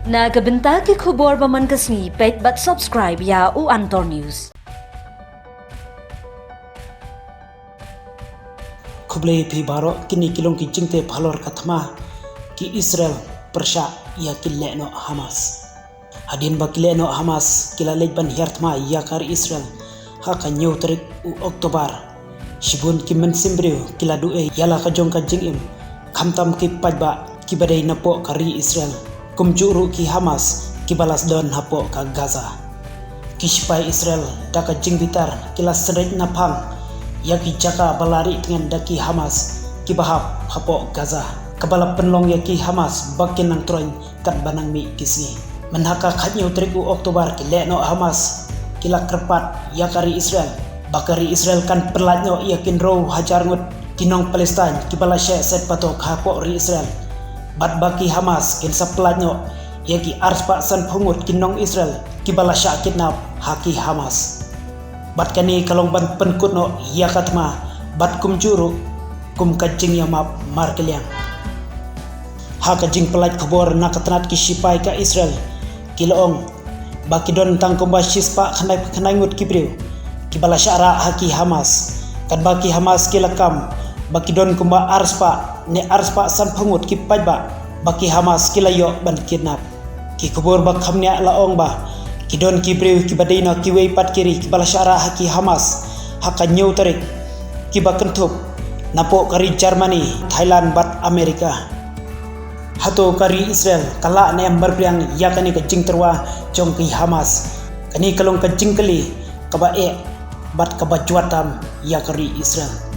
Nagabenta ki khubor baman kasni page but subscribe ya u Antor News. Kublai pi baro kini kilong ki jingte phalor kathma ki Israel persha ya kileno Hamas. Hadin ba kileno Hamas kilalej ban hiertma ya kar Israel haka nyew tarik u Oktober. Shibun ki men simbriu kiladu yala ka jong ka jingim khamtam ki pajba ki badai napo kari Israel. Kumjuru ki Hamas ki balas don hapo ka Gaza. Kispai Israel daka jingbitar kilas seret napang ya ki jaka balari dengan daki Hamas ki bahap hapo Gaza. Kabala penlong ya ki Hamas bakin nang troin kat banang mi kisni. Menhaka khatnyo triku Oktober ki leno Hamas kila kerpat ya kari Israel. Bakari Israel kan perlatnyo yakin row hajar ngut kinong Palestine ki bala set patok hapo ri Israel. Bat baki Hamas kin saplatnyo yaki arspa san pungut kinong Israel ki bala kidnap haki Hamas. Bat kani kalong ban penkutno yakatma bat kumjuru kum kajing yamap markeliang. Ha kajing pelat khobor nakatnat ki sipai ka Israel kiloong baki don tangkum basispa khanai ngut kibriu ki bala syara haki Hamas. Kan baki Hamas kilakam baki don kumba arspa ne arspa san pungut ki pajba baki Hamas kilayo ban kidnap ki kubur bak khamnya laong ba ki don ki brew ki badina ki wei pat kiri ki bala syara haki Hamas haka nyew tarik ki bakentup napo kari Germany Thailand bat Amerika hato kari Israel kala ne marpriang yakani ka jing terwa jong ki Hamas kani kalong ka jing kali kaba bat kaba juatam ya kari Israel.